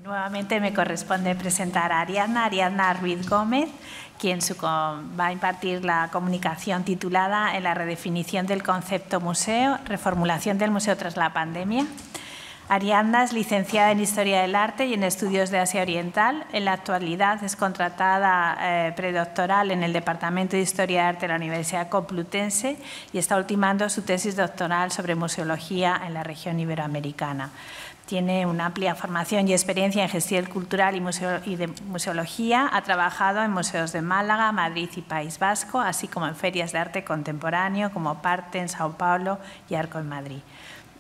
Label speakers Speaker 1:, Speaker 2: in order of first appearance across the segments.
Speaker 1: Nuevamente me corresponde presentar a Ariadna Ruiz Gómez, quien va a impartir la comunicación titulada En la redefinición del concepto museo, reformulación del museo tras la pandemia. Ariadna es licenciada en Historia del Arte y en Estudios de Asia Oriental. En la actualidad es contratada predoctoral en el Departamento de Historia del Arte de la Universidad Complutense y está ultimando su tesis doctoral sobre museología en la región iberoamericana. Tiene una amplia formación y experiencia en gestión cultural y de museología. Ha trabajado en museos de Málaga, Madrid y País Vasco, así como en ferias de arte contemporáneo como Parte en Sao Paulo y Arco en Madrid.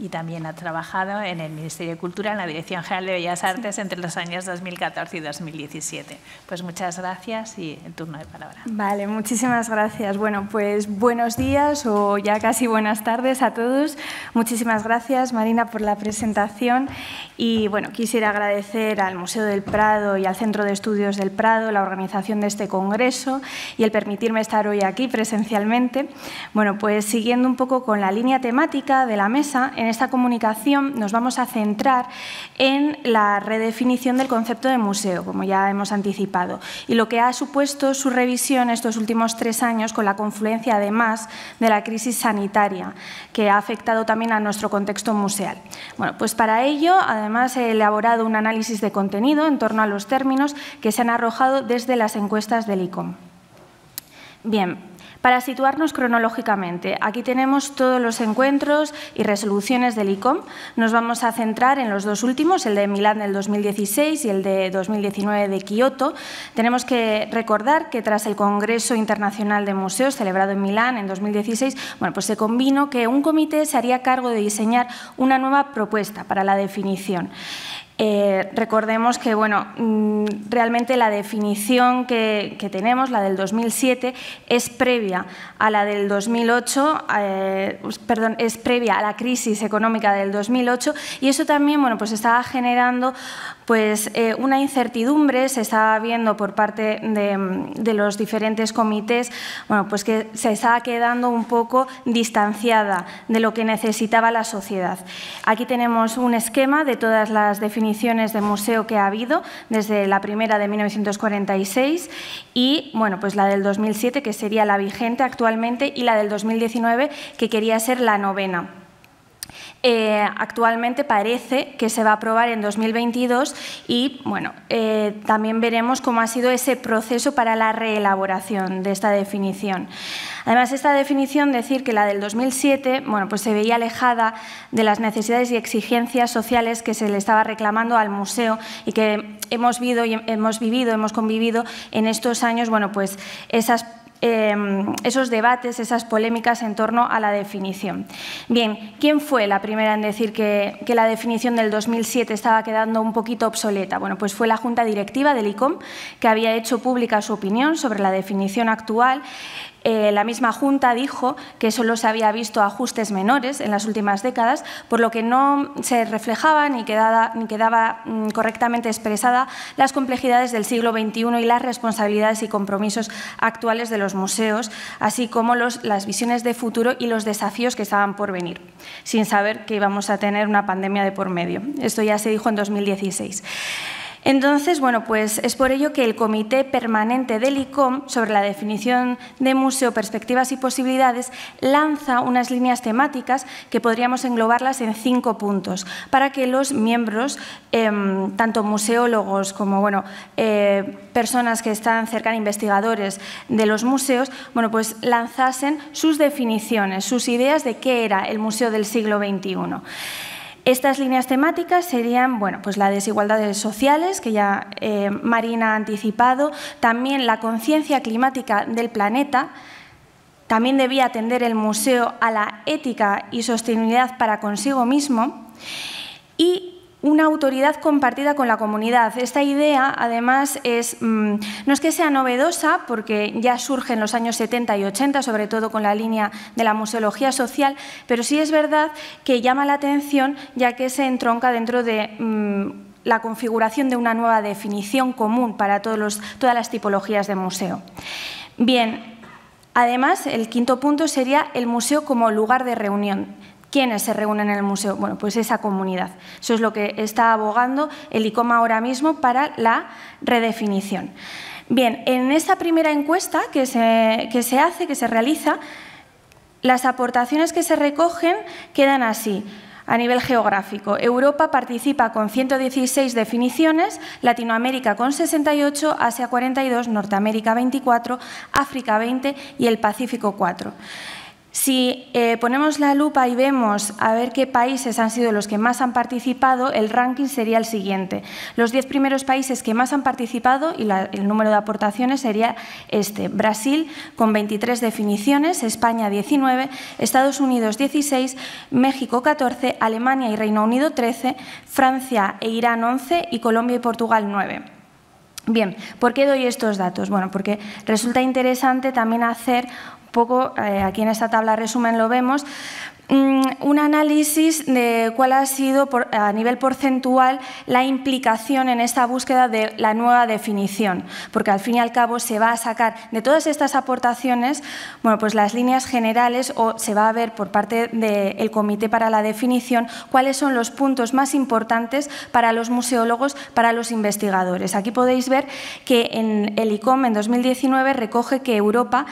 Speaker 1: Y también ha trabajado en el Ministerio de Cultura, en la Dirección General de Bellas Artes, entre los años 2014 y 2017. Pues muchas gracias y el turno de palabra.
Speaker 2: Vale, muchísimas gracias. Bueno, pues buenos días o ya casi buenas tardes a todos. Muchísimas gracias, Marina, por la presentación. Y bueno, quisiera agradecer al Museo del Prado y al Centro de Estudios del Prado la organización de este congreso y el permitirme estar hoy aquí presencialmente. Bueno, pues siguiendo un poco con la línea temática de la mesa, en esta comunicación nos vamos a centrar en la redefinición del concepto de museo, como ya hemos anticipado, y lo que ha supuesto su revisión estos últimos 3 años con la confluencia, además, de la crisis sanitaria, que ha afectado también a nuestro contexto museal. Bueno, pues para ello, además, he elaborado un análisis de contenido en torno a los términos que se han arrojado desde las encuestas del ICOM. Bien. Para situarnos cronológicamente, aquí tenemos todos los encuentros y resoluciones del ICOM. Nos vamos a centrar en los 2 últimos, el de Milán del 2016 y el de 2019 de Kioto. Tenemos que recordar que tras el Congreso Internacional de Museos celebrado en Milán en 2016, bueno, pues se convino que un comité se haría cargo de diseñar una nueva propuesta para la definición. Recordemos que bueno, realmente la definición que tenemos, la del 2007, es previa a la del 2008, es previa a la crisis económica del 2008 y eso también bueno, pues estaba generando pues, una incertidumbre, se estaba viendo por parte de los diferentes comités bueno, pues que se estaba quedando un poco distanciada de lo que necesitaba la sociedad. Aquí tenemos un esquema de todas las definiciones de museo que ha habido, desde la primera de 1946 y bueno, pues la del 2007, que sería la vigente actualmente, y la del 2019, que quería ser la 9ª. Actualmente parece que se va a aprobar en 2022 y bueno, también veremos cómo ha sido ese proceso para la reelaboración de esta definición. Además, esta definición, decir que la del 2007 bueno, pues se veía alejada de las necesidades y exigencias sociales que se le estaba reclamando al museo y que hemos convivido en estos años bueno, pues esos debates, esas polémicas en torno a la definición. Bien, ¿quién fue la primera en decir que la definición del 2007 estaba quedando un poquito obsoleta? Bueno, pues fue la Junta Directiva del ICOM, que había hecho pública su opinión sobre la definición actual. La misma Junta dijo que solo se había visto ajustes menores en las últimas décadas, por lo que no se reflejaba ni quedaba correctamente expresada las complejidades del siglo XXI y las responsabilidades y compromisos actuales de los museos, así como las visiones de futuro y los desafíos que estaban por venir, sin saber que íbamos a tener una pandemia de por medio. Esto ya se dijo en 2016. Entonces, bueno, pues es por ello que el Comité Permanente del ICOM sobre la definición de museo, perspectivas y posibilidades lanza unas líneas temáticas que podríamos englobarlas en 5 puntos para que los miembros, tanto museólogos como bueno, personas que están cerca de investigadores de los museos, bueno, pues lanzasen sus definiciones, sus ideas de qué era el museo del siglo XXI. Estas líneas temáticas serían bueno, pues las desigualdades sociales, que ya Marina ha anticipado, también la conciencia climática del planeta, también debía atender el museo a la ética y sostenibilidad para consigo mismo y una autoridad compartida con la comunidad. Esta idea, además, no es que sea novedosa, porque ya surge en los años 70 y 80, sobre todo con la línea de la museología social, pero sí es verdad que llama la atención, ya que se entronca dentro de la configuración de una nueva definición común para todas las tipologías de museo. Bien, además, el 5.º punto sería el museo como lugar de reunión. ¿Quiénes se reúnen en el museo? Bueno, pues esa comunidad. Eso es lo que está abogando el ICOM ahora mismo para la redefinición. Bien, en esta primera encuesta que se realiza, las aportaciones que se recogen quedan así. A nivel geográfico, Europa participa con 116 definiciones, Latinoamérica con 68, Asia 42, Norteamérica 24, África 20 y el Pacífico 4. Si ponemos la lupa y vemos a ver qué países han sido los que más han participado, el ranking sería el siguiente. Los 10 primeros países que más han participado y el número de aportaciones sería este. Brasil con 23 definiciones, España 19, Estados Unidos 16, México 14, Alemania y Reino Unido 13, Francia e Irán 11 y Colombia y Portugal 9. Bien, ¿por qué doy estos datos? Bueno, porque resulta interesante también hacer un poco, aquí en esta tabla resumen lo vemos, un análisis de cuál ha sido a nivel porcentual la implicación en esta búsqueda de la nueva definición, porque al fin y al cabo se va a sacar de todas estas aportaciones, bueno, pues las líneas generales o se va a ver por parte del Comité para la Definición cuáles son los puntos más importantes para los museólogos, para los investigadores. Aquí podéis ver que en el ICOM en 2019 recoge que Europa,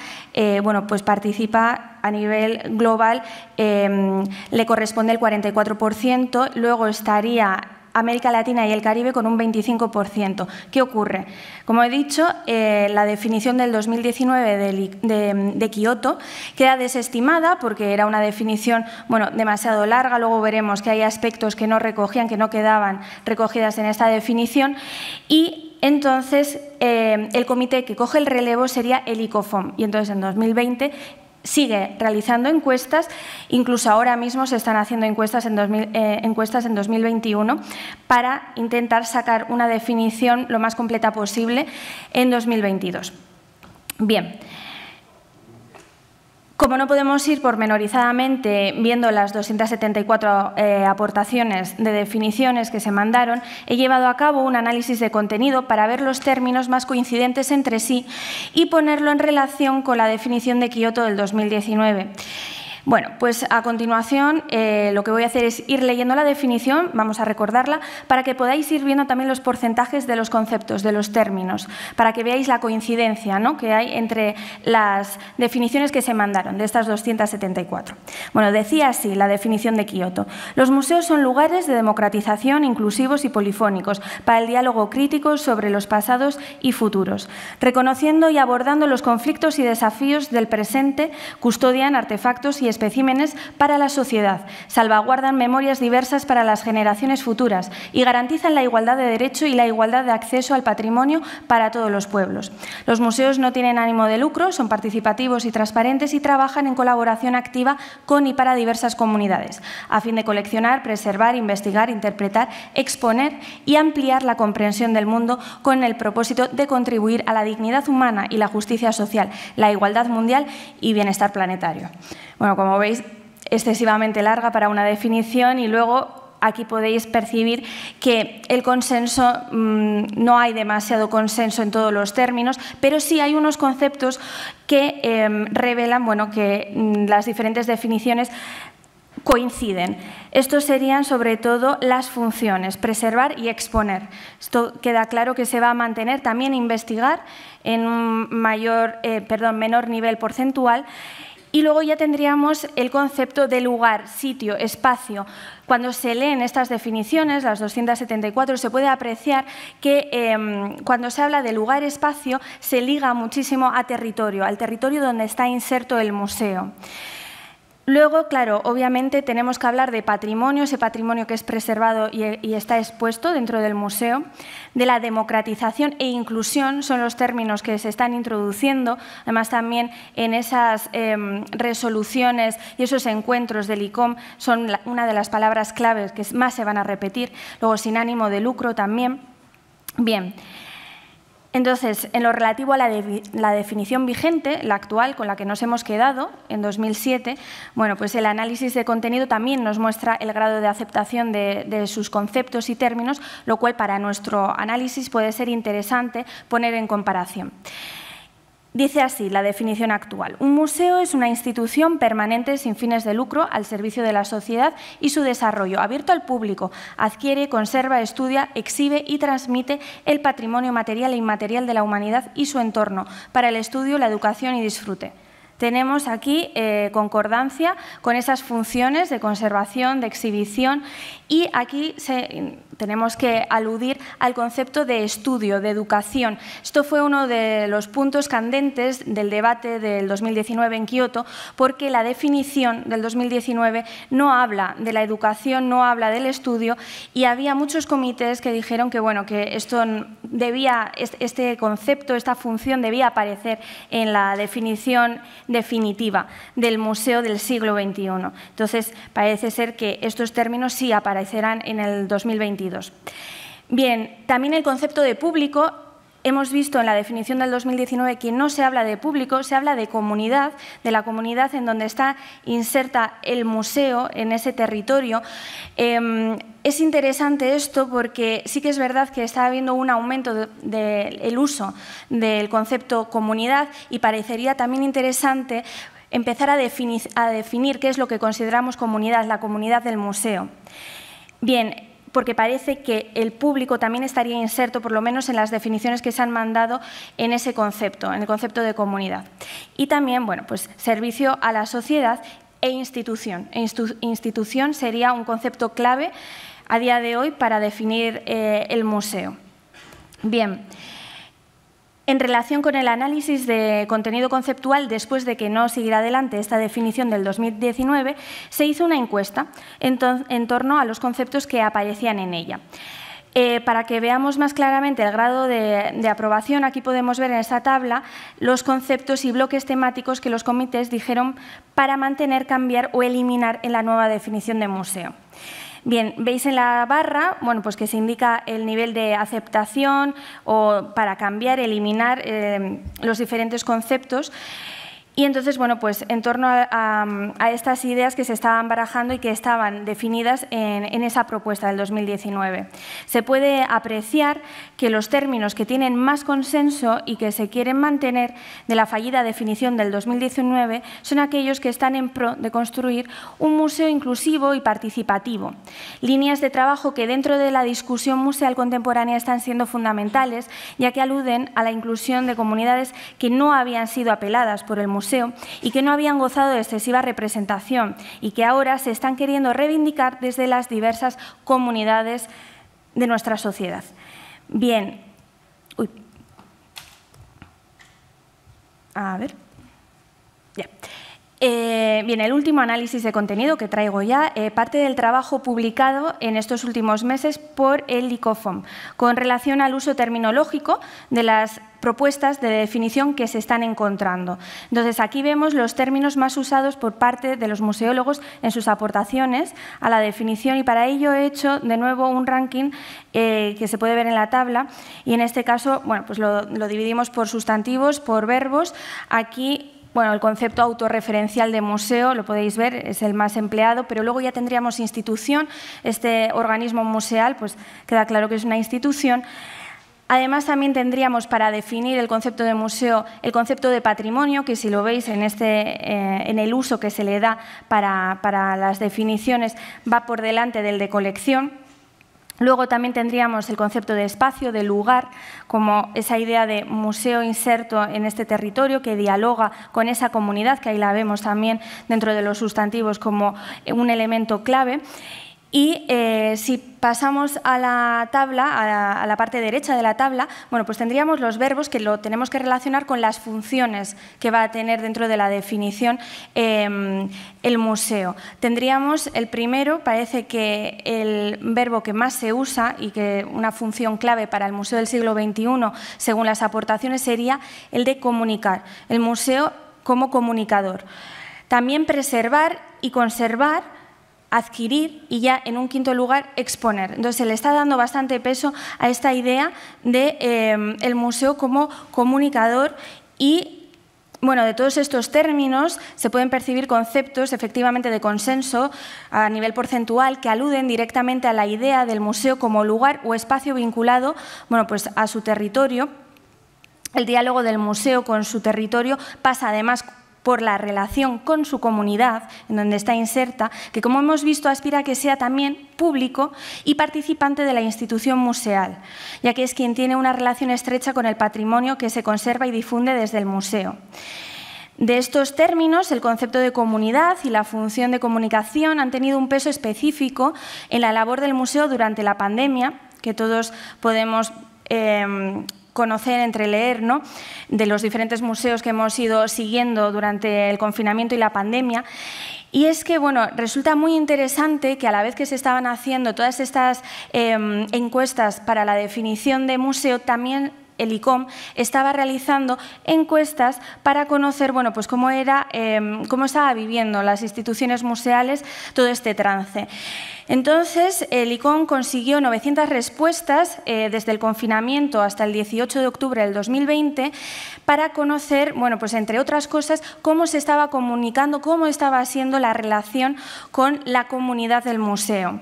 Speaker 2: bueno, pues participa a nivel global, le corresponde el 44%, luego estaría América Latina y el Caribe con un 25%. ¿Qué ocurre? Como he dicho, la definición del 2019 de Kioto queda desestimada porque era una definición, bueno, demasiado larga. Luego veremos que hay aspectos que no recogían, que no quedaban recogidas en esta definición. Y entonces el comité que coge el relevo sería el ICOFOM. Y entonces en 2020 sigue realizando encuestas, incluso ahora mismo se están haciendo encuestas en 2021 para intentar sacar una definición lo más completa posible en 2022. Bien. Como no podemos ir pormenorizadamente viendo las 274 aportaciones de definiciones que se mandaron, he llevado a cabo un análisis de contenido para ver los términos más coincidentes entre sí y ponerlo en relación con la definición de Kioto del 2019. Bueno, pues a continuación lo que voy a hacer es ir leyendo la definición, vamos a recordarla, para que podáis ir viendo también los porcentajes de los conceptos, de los términos, para que veáis la coincidencia, ¿no?, que hay entre las definiciones que se mandaron, de estas 274. Bueno, decía así la definición de Kioto. Los museos son lugares de democratización inclusivos y polifónicos para el diálogo crítico sobre los pasados y futuros. Reconociendo y abordando los conflictos y desafíos del presente, custodian artefactos y especímenes para la sociedad, salvaguardan memorias diversas para las generaciones futuras y garantizan la igualdad de derecho y la igualdad de acceso al patrimonio para todos los pueblos. Los museos no tienen ánimo de lucro, son participativos y transparentes y trabajan en colaboración activa con y para diversas comunidades, a fin de coleccionar, preservar, investigar, interpretar, exponer y ampliar la comprensión del mundo con el propósito de contribuir a la dignidad humana y la justicia social, la igualdad mundial y bienestar planetario. Bueno, como veis, excesivamente larga para una definición y luego aquí podéis percibir que el consenso, no hay demasiado consenso en todos los términos, pero sí hay unos conceptos que revelan, bueno, que las diferentes definiciones coinciden. Estos serían sobre todo las funciones, preservar y exponer. Esto queda claro que se va a mantener, también investigar en un menor nivel porcentual. Y luego ya tendríamos el concepto de lugar, sitio, espacio. Cuando se leen estas definiciones, las 274, se puede apreciar que cuando se habla de lugar-espacio se liga muchísimo a territorio, al territorio donde está inserto el museo. Luego, claro, obviamente tenemos que hablar de patrimonio, ese patrimonio que es preservado y está expuesto dentro del museo, de la democratización e inclusión, son los términos que se están introduciendo, además también en esas resoluciones y esos encuentros del ICOM son una de las palabras claves que más se van a repetir, luego sin ánimo de lucro también. Bien. Entonces, en lo relativo a la definición vigente, la actual, con la que nos hemos quedado en 2007, bueno, pues el análisis de contenido también nos muestra el grado de aceptación de sus conceptos y términos, lo cual para nuestro análisis puede ser interesante poner en comparación. Dice así la definición actual. Un museo es una institución permanente sin fines de lucro al servicio de la sociedad y su desarrollo, abierto al público. Adquiere, conserva, estudia, exhibe y transmite el patrimonio material e inmaterial de la humanidad y su entorno para el estudio, la educación y disfrute. Tenemos aquí concordancia con esas funciones de conservación, de exhibición, y aquí tenemos que aludir al concepto de estudio, de educación. Esto fue uno de los puntos candentes del debate del 2019 en Kioto, porque la definición del 2019 no habla de la educación, no habla del estudio, y había muchos comités que dijeron que, bueno, que este concepto, esta función debía aparecer en la definición definitiva del museo del siglo XXI. Entonces, parece ser que estos términos sí aparecerán en el 2022. Bien, también el concepto de público. Hemos visto en la definición del 2019 que no se habla de público, se habla de comunidad, de la comunidad en donde está inserta el museo en ese territorio. Es interesante esto porque sí que es verdad que está habiendo un aumento del uso del concepto comunidad, y parecería también interesante empezar a definir qué es lo que consideramos comunidad, la comunidad del museo. Bien, porque parece que el público también estaría inserto, por lo menos en las definiciones que se han mandado en ese concepto, en el concepto de comunidad. Y también, bueno, pues servicio a la sociedad e institución. Institución sería un concepto clave a día de hoy para definir el museo. Bien. En relación con el análisis de contenido conceptual, después de que no siguiera adelante esta definición del 2019, se hizo una encuesta en torno a los conceptos que aparecían en ella. Para que veamos más claramente el grado de aprobación, aquí podemos ver en esta tabla los conceptos y bloques temáticos que los comités dijeron para mantener, cambiar o eliminar en la nueva definición de museo. Bien, veis en la barra, bueno, pues que se indica el nivel de aceptación o para cambiar, eliminar los diferentes conceptos. Y entonces, bueno, pues en torno a estas ideas que se estaban barajando y que estaban definidas en esa propuesta del 2019. Se puede apreciar que los términos que tienen más consenso y que se quieren mantener de la fallida definición del 2019 son aquellos que están en pro de construir un museo inclusivo y participativo. Líneas de trabajo que dentro de la discusión museal contemporánea están siendo fundamentales, ya que aluden a la inclusión de comunidades que no habían sido apeladas por el museo y que no habían gozado de excesiva representación y que ahora se están queriendo reivindicar desde las diversas comunidades de nuestra sociedad. Bien, a ver, ya. Bien, el último análisis de contenido que traigo ya parte del trabajo publicado en estos últimos meses por el ICOFOM con relación al uso terminológico de las propuestas de definición que se están encontrando. Entonces, aquí vemos los términos más usados por parte de los museólogos en sus aportaciones a la definición, y para ello he hecho de nuevo un ranking que se puede ver en la tabla, y en este caso, bueno, pues lo dividimos por sustantivos, por verbos. Aquí, bueno, el concepto autorreferencial de museo, lo podéis ver, es el más empleado, pero luego ya tendríamos institución. Este organismo museal, pues queda claro que es una institución. Además, también tendríamos para definir el concepto de museo el concepto de patrimonio, que si lo veis en el uso que se le da para las definiciones va por delante del de colección. Luego también tendríamos el concepto de espacio, de lugar, como esa idea de museo inserto en este territorio que dialoga con esa comunidad, que ahí la vemos también dentro de los sustantivos como un elemento clave. Y si pasamos a la tabla, a la parte derecha de la tabla, bueno, pues tendríamos los verbos que lo tenemos que relacionar con las funciones que va a tener dentro de la definición el museo. Tendríamos el primero, parece que el verbo que más se usa y que una función clave para el Museo del siglo XXI, según las aportaciones, sería el de comunicar, el museo como comunicador. También preservar y conservar, adquirir y ya en un quinto lugar exponer. Entonces se le está dando bastante peso a esta idea de el museo como comunicador y, bueno, de todos estos términos se pueden percibir conceptos efectivamente de consenso a nivel porcentual que aluden directamente a la idea del museo como lugar o espacio vinculado, bueno, pues a su territorio. El diálogo del museo con su territorio pasa además por la relación con su comunidad, en donde está inserta, que como hemos visto aspira a que sea también público y participante de la institución museal, ya que es quien tiene una relación estrecha con el patrimonio que se conserva y difunde desde el museo. De estos términos, el concepto de comunidad y la función de comunicación han tenido un peso específico en la labor del museo durante la pandemia, que todos podemos conocer, entreleer, ¿no?, de los diferentes museos que hemos ido siguiendo durante el confinamiento y la pandemia. Y es que, bueno, resulta muy interesante que a la vez que se estaban haciendo todas estas encuestas para la definición de museo, también el ICOM estaba realizando encuestas para conocer, bueno, pues cómo estaba viviendo las instituciones museales todo este trance. Entonces, el ICOM consiguió 900 respuestas desde el confinamiento hasta el 18 de octubre del 2020 para conocer, bueno, pues entre otras cosas, cómo se estaba comunicando, cómo estaba siendo la relación con la comunidad del museo.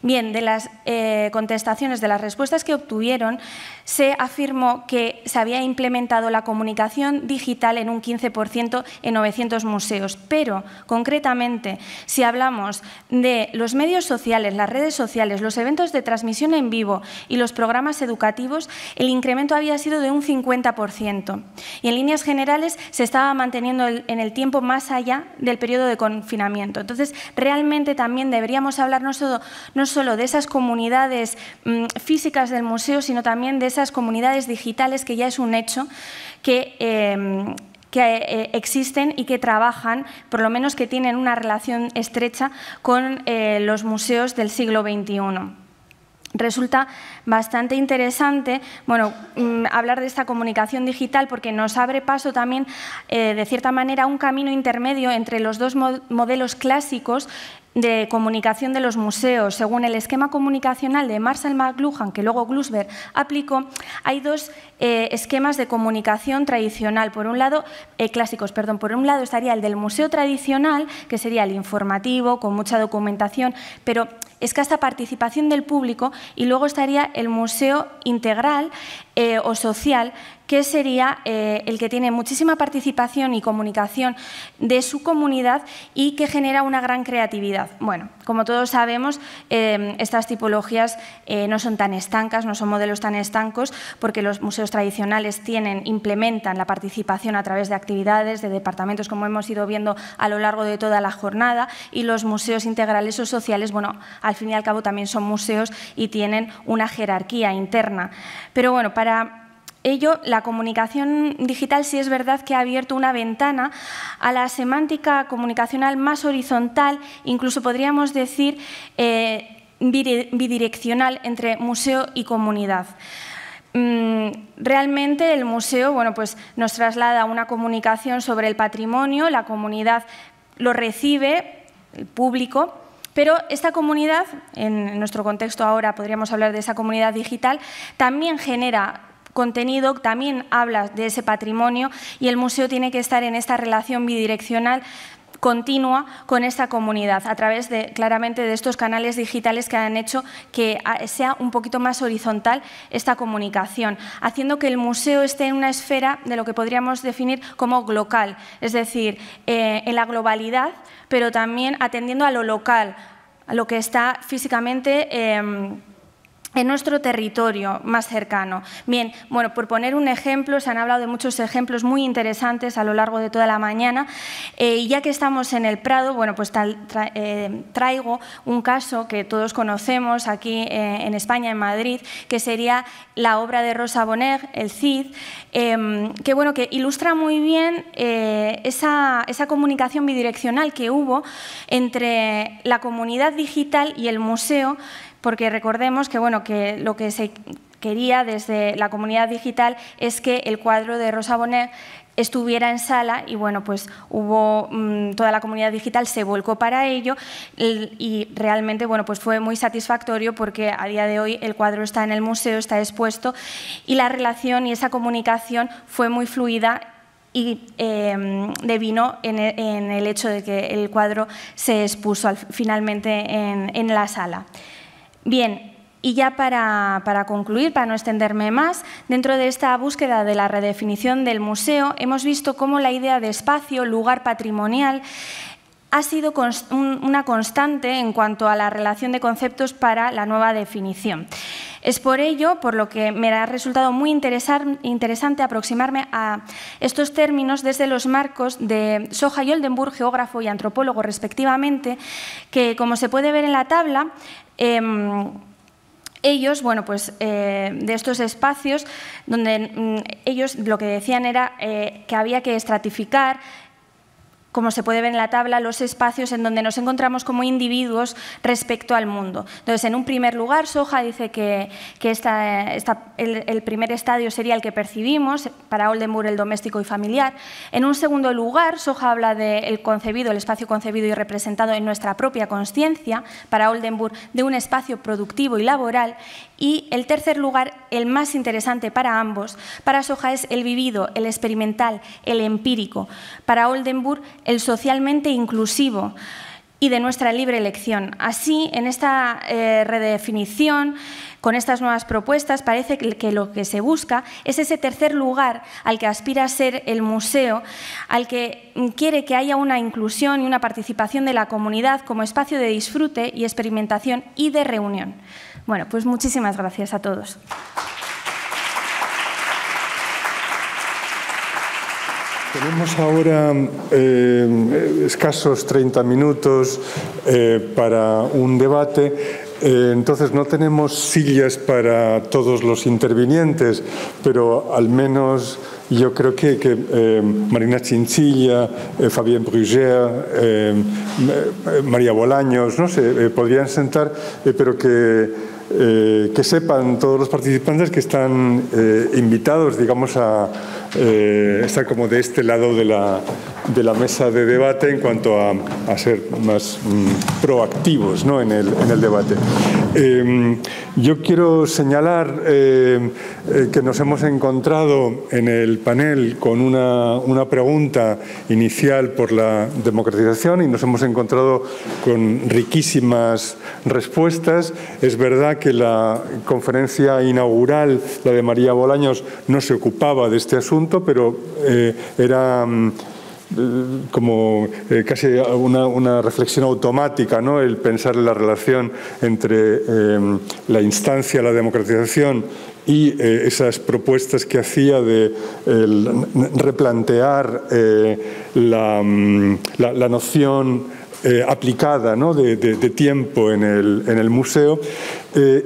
Speaker 2: Bien, de las contestaciones, de las respuestas que obtuvieron, se afirmó que se había implementado la comunicación digital en un 15% en 900 museos, pero concretamente, si hablamos de los medios sociales, las redes sociales, los eventos de transmisión en vivo y los programas educativos, el incremento había sido de un 50%. Y en líneas generales se estaba manteniendo en el tiempo más allá del periodo de confinamiento. Entonces, realmente también deberíamos hablar no solo de esas comunidades físicas del museo, sino también de esas comunidades digitales, que ya es un hecho que existen y que trabajan, por lo menos que tienen una relación estrecha con los museos del siglo XXI. Resulta bastante interesante, bueno, hablar de esta comunicación digital, porque nos abre paso también, de cierta manera, a un camino intermedio entre los dos modelos clásicos de comunicación de los museos. Según el esquema comunicacional de Marshall McLuhan, que luego Glusberg aplicó, hay dos esquemas de comunicación tradicional, clásicos. Por un lado estaría el del museo tradicional, que sería el informativo, con mucha documentación, pero escasa participación del público, y luego estaría el museo integral o social, que sería el que tiene muchísima participación y comunicación de su comunidad y que genera una gran creatividad. Bueno, como todos sabemos, estas tipologías no son tan estancas, no son modelos tan estancos, porque los museos tradicionales implementan la participación a través de actividades, de departamentos, como hemos ido viendo a lo largo de toda la jornada, y los museos integrales o sociales, bueno, al fin y al cabo también son museos y tienen una jerarquía interna. Pero bueno, para ello, la comunicación digital sí es verdad que ha abierto una ventana a la semántica comunicacional más horizontal, incluso podríamos decir bidireccional, entre museo y comunidad. Realmente el museo, bueno, pues nos traslada una comunicación sobre el patrimonio, la comunidad lo recibe, el público, pero esta comunidad, en nuestro contexto ahora podríamos hablar de esa comunidad digital, también genera contenido, también habla de ese patrimonio, y el museo tiene que estar en esta relación bidireccional continua con esta comunidad, a través claramente de estos canales digitales que han hecho que sea un poquito más horizontal esta comunicación, haciendo que el museo esté en una esfera de lo que podríamos definir como local, es decir, en la globalidad, pero también atendiendo a lo local, a lo que está físicamente en nuestro territorio más cercano. Bien, bueno, por poner un ejemplo, se han hablado de muchos ejemplos muy interesantes a lo largo de toda la mañana, y ya que estamos en el Prado, bueno, pues traigo un caso que todos conocemos aquí en España, en Madrid, que sería la obra de Rosa Bonheur, El Cid, que, bueno, que ilustra muy bien esa comunicación bidireccional que hubo entre la comunidad digital y el museo, porque recordemos que, bueno, que lo que se quería desde la comunidad digital es que el cuadro de Rosa Bonheur estuviera en sala, y bueno, pues toda la comunidad digital se volcó para ello, y realmente, bueno, pues fue muy satisfactorio, porque a día de hoy el cuadro está en el museo, está expuesto, y la relación y esa comunicación fue muy fluida y devino en el hecho de que el cuadro se expuso finalmente en la sala. Bien, Y ya para concluir, para no extenderme más, dentro de esta búsqueda de la redefinición del museo, hemos visto cómo la idea de espacio, lugar patrimonial, ha sido una constante en cuanto a la relación de conceptos para la nueva definición. Es por ello por lo que me ha resultado muy interesante aproximarme a estos términos desde los marcos de Soja y Oldenburg, geógrafo y antropólogo respectivamente, que, como se puede ver en la tabla, ellos, de estos espacios, donde ellos lo que decían era que había que estratificar, como se puede ver en la tabla, los espacios en donde nos encontramos como individuos respecto al mundo. Entonces, en un primer lugar, Soja dice que el primer estadio sería el que percibimos, para Oldenburg el doméstico y familiar. En un segundo lugar, Soja habla del concebido, el espacio concebido y representado en nuestra propia consciencia, para Oldenburg de un espacio productivo y laboral. Y el tercer lugar, el más interesante para ambos, para Soja es el vivido, el experimental, el empírico. Para Oldenburg, el socialmente inclusivo y de nuestra libre elección. Así, en esta redefinición, con estas nuevas propuestas, parece que lo que se busca es ese tercer lugar al que aspira a ser el museo, al que quiere que haya una inclusión y una participación de la comunidad como espacio de disfrute y experimentación y de reunión. Bueno, pues muchísimas gracias a todos.
Speaker 3: Tenemos ahora escasos 30 minutos para un debate. Entonces no tenemos sillas para todos los intervinientes, pero al menos yo creo que Marina Chinchilla, Fabien Bruguère, María Bolaños, no sé, podrían sentar, pero que sepan todos los participantes que están invitados, digamos, a estar como de este lado de la mesa de debate en cuanto a ser más proactivos, ¿no?, en el debate. Yo quiero señalar que nos hemos encontrado en el panel con una pregunta inicial por la democratización y nos hemos encontrado con riquísimas respuestas. Es verdad que la conferencia inaugural, la de María Bolaños, no se ocupaba de este asunto, pero era como casi una reflexión automática, ¿no?, el pensar en la relación entre la instancia, la democratización y esas propuestas que hacía de replantear la noción aplicada, ¿no?, de tiempo en el museo,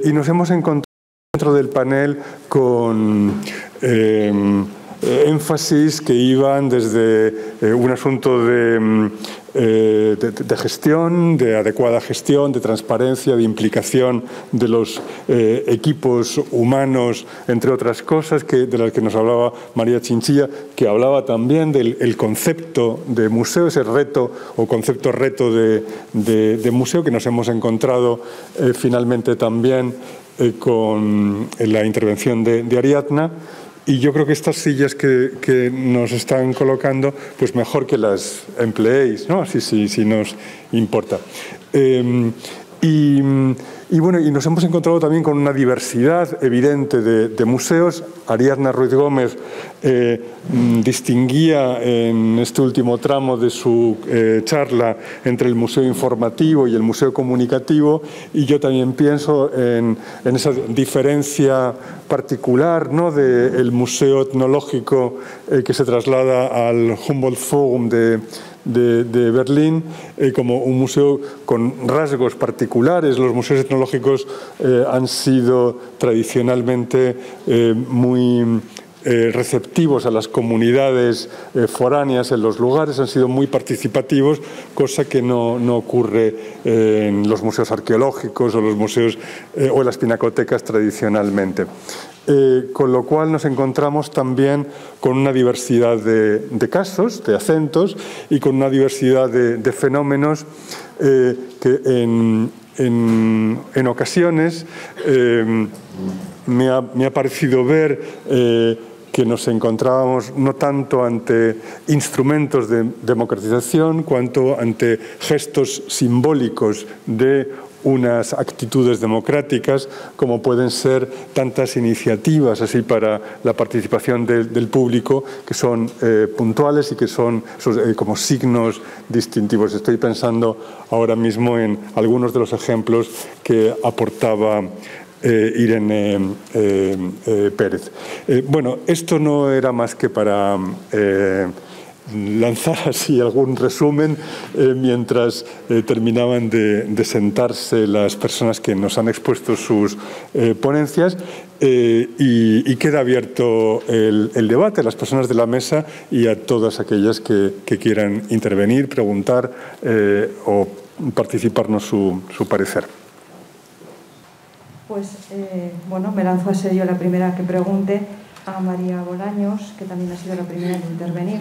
Speaker 3: y nos hemos encontrado dentro del panel con énfasis que iban desde un asunto de gestión, de adecuada gestión, de transparencia, de implicación de los equipos humanos, entre otras cosas, de las que nos hablaba María Chinchilla, que hablaba también del concepto de museo, ese reto o concepto reto de museo que nos hemos encontrado finalmente también con la intervención de Ariadna. Y yo creo que estas sillas que nos están colocando, pues mejor que las empleéis, ¿no? Si nos importa. Y bueno, y nos hemos encontrado también con una diversidad evidente de museos. Ariadna Ruiz Gómez distinguía en este último tramo de su charla entre el museo informativo y el museo comunicativo, y yo también pienso en esa diferencia particular, ¿no?, del museo etnológico que se traslada al Humboldt Forum de Berlín, como un museo con rasgos particulares. Los museos etnológicos han sido tradicionalmente muy receptivos a las comunidades foráneas en los lugares, han sido muy participativos, cosa que no ocurre en los museos arqueológicos o los museos o en las pinacotecas tradicionalmente. Con lo cual nos encontramos también con una diversidad de casos, de acentos, y con una diversidad de fenómenos que en ocasiones me ha parecido ver que nos encontrábamos no tanto ante instrumentos de democratización cuanto ante gestos simbólicos de unas actitudes democráticas como pueden ser tantas iniciativas así para la participación del público que son puntuales y que son como signos distintivos. Estoy pensando ahora mismo en algunos de los ejemplos que aportaba Irene Pérez. Bueno, esto no era más que para lanzar así algún resumen mientras terminaban de sentarse las personas que nos han expuesto sus ponencias y queda abierto el debate a las personas de la mesa y a todas aquellas que quieran intervenir, preguntar o participarnos su parecer.
Speaker 4: Pues, bueno, me lanzo a ser yo la primera que pregunte a María Bolaños, que también ha sido la primera en intervenir.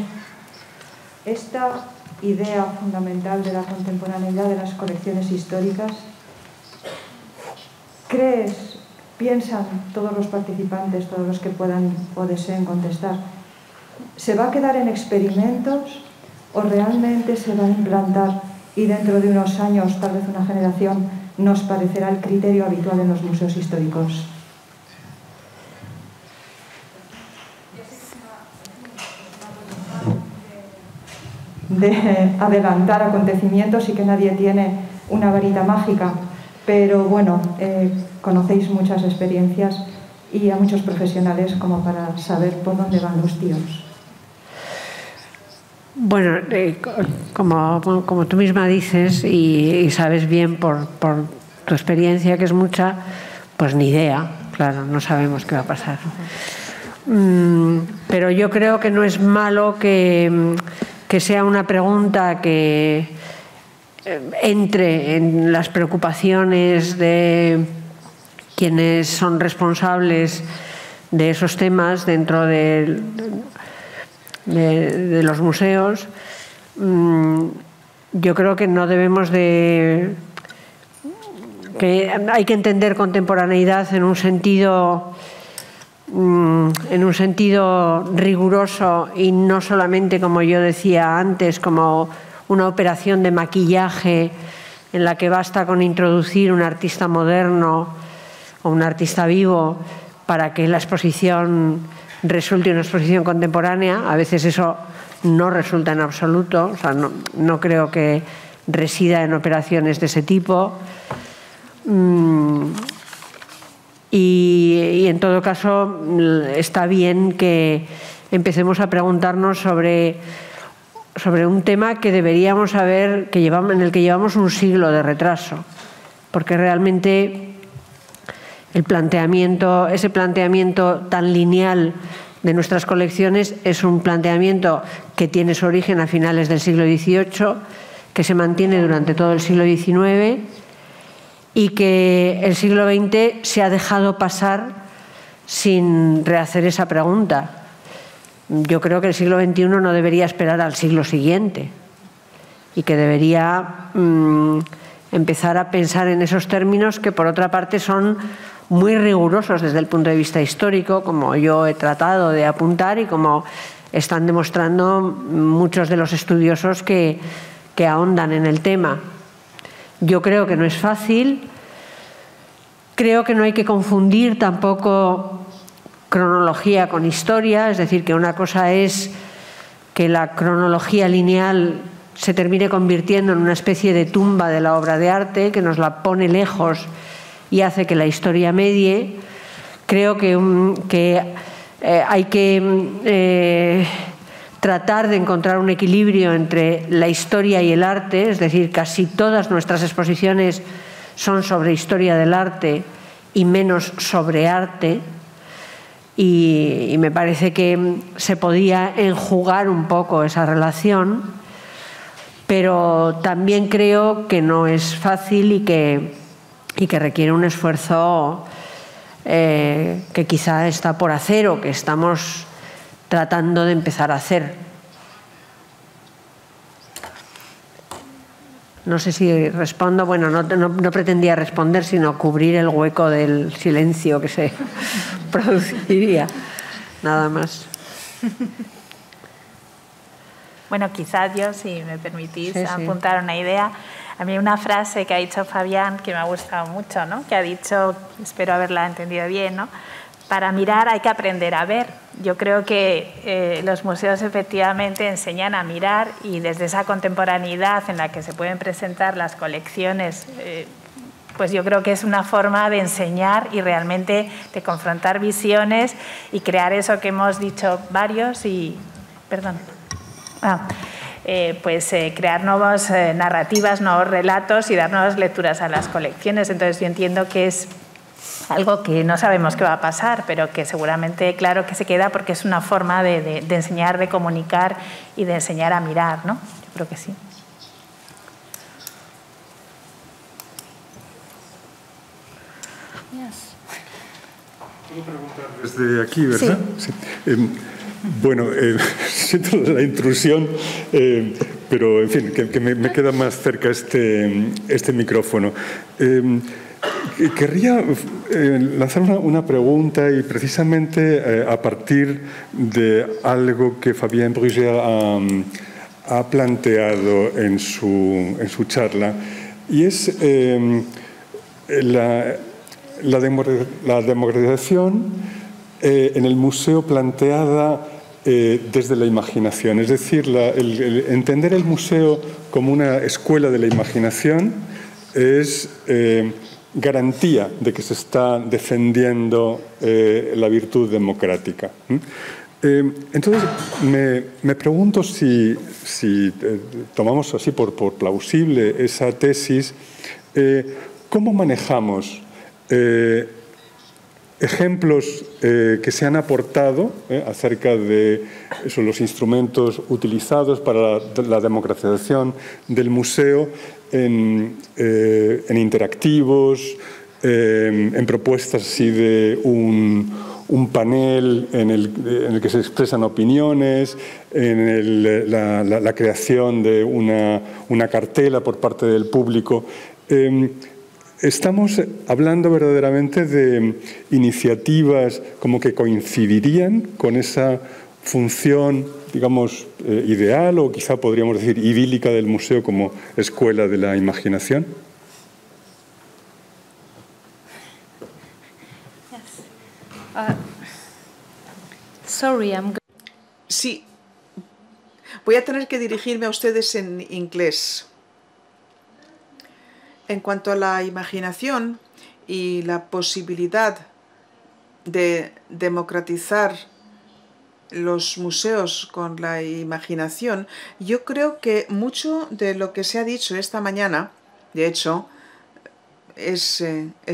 Speaker 4: Esta idea fundamental de la contemporaneidad de las colecciones históricas, piensan todos los participantes, todos los que puedan o deseen contestar, ¿se va a quedar en experimentos o realmente se va a implantar y dentro de unos años, tal vez una generación, nos parecerá el criterio habitual en los museos históricos? De adelantar acontecimientos y que nadie tiene una varita mágica, pero bueno, conocéis muchas experiencias y a muchos profesionales como para saber por dónde van los tiros.
Speaker 5: Bueno, como tú misma dices y sabes bien por tu experiencia, que es mucha, pues ni idea, claro, no sabemos qué va a pasar. Pero yo creo que no es malo que sea una pregunta que entre en las preocupaciones de quienes son responsables de esos temas dentro de los museos. Yo creo que no debemos que hay que entender contemporaneidad en un sentido riguroso y no solamente, como yo decía antes, como una operación de maquillaje en la que basta con introducir un artista moderno o un artista vivo para que la exposición resulte una exposición contemporánea. A veces eso no resulta en absoluto, o sea, no creo que resida en operaciones de ese tipo. Y en todo caso está bien que empecemos a preguntarnos sobre un tema que deberíamos saber en el que llevamos un siglo de retraso, porque realmente ese planteamiento tan lineal de nuestras colecciones es un planteamiento que tiene su origen a finales del siglo XVIII, que se mantiene durante todo el siglo XIX y que el siglo XX se ha dejado pasar sin rehacer esa pregunta. Yo creo que el siglo XXI no debería esperar al siglo siguiente y que debería empezar a pensar en esos términos que, por otra parte, son muy rigurosos desde el punto de vista histórico, como yo he tratado de apuntar y como están demostrando muchos de los estudiosos que ahondan en el tema. Yo creo que no es fácil. Creo que no hay que confundir tampoco cronología con historia, es decir, que una cosa es que la cronología lineal se termine convirtiendo en una especie de tumba de la obra de arte que nos la pone lejos y hace que la historia medie. Creo que hay que tratar de encontrar un equilibrio entre la historia y el arte, es decir, casi todas nuestras exposiciones son sobre historia del arte y menos sobre arte, y me parece que se podía enjugar un poco esa relación, pero también creo que no es fácil y que requiere un esfuerzo que quizá está por hacer o que estamos tratando de empezar a hacer. No sé si respondo. Bueno, no pretendía responder, sino cubrir el hueco del silencio que se produciría. Nada más.
Speaker 1: Bueno, quizás yo, si me permitís apuntar una idea. A mí una frase que ha dicho Fabián que me ha gustado mucho, ¿no? Que ha dicho, espero haberla entendido bien, ¿no? Para mirar hay que aprender a ver. Yo creo que los museos efectivamente enseñan a mirar y desde esa contemporaneidad en la que se pueden presentar las colecciones, pues yo creo que es una forma de enseñar y realmente de confrontar visiones y crear eso que hemos dicho varios y... Perdón. Crear nuevas narrativas, nuevos relatos y dar nuevas lecturas a las colecciones. Entonces yo entiendo que es algo que no sabemos qué va a pasar, pero que seguramente, claro, que se queda porque es una forma de enseñar, de comunicar y de enseñar a mirar, ¿no? Yo creo que sí.
Speaker 3: Puedo preguntar desde aquí, ¿verdad? Sí. Bueno, siento la intrusión, pero en fin, que me queda más cerca este micrófono. Querría lanzar una pregunta y precisamente a partir de algo que Fabien Brugère ha planteado en su charla, y es la democratización en el museo planteada desde la imaginación. Es decir, el entender el museo como una escuela de la imaginación es garantía de que se está defendiendo la virtud democrática. Entonces, me pregunto si tomamos así por plausible esa tesis, ¿cómo manejamos ejemplos que se han aportado acerca de los instrumentos utilizados para la democratización del museo en interactivos, en propuestas así de un panel en el que se expresan opiniones, en la creación de una cartela por parte del público. Estamos hablando verdaderamente de iniciativas como que coincidirían con esa función, digamos, ideal o quizá podríamos decir idílica del museo como escuela de la imaginación.
Speaker 6: Sí, voy a tener que dirigirme a ustedes en inglés. En cuanto a la imaginación y la posibilidad de democratizar los museos con la imaginación, yo creo que mucho de lo que se ha dicho esta mañana, de hecho, es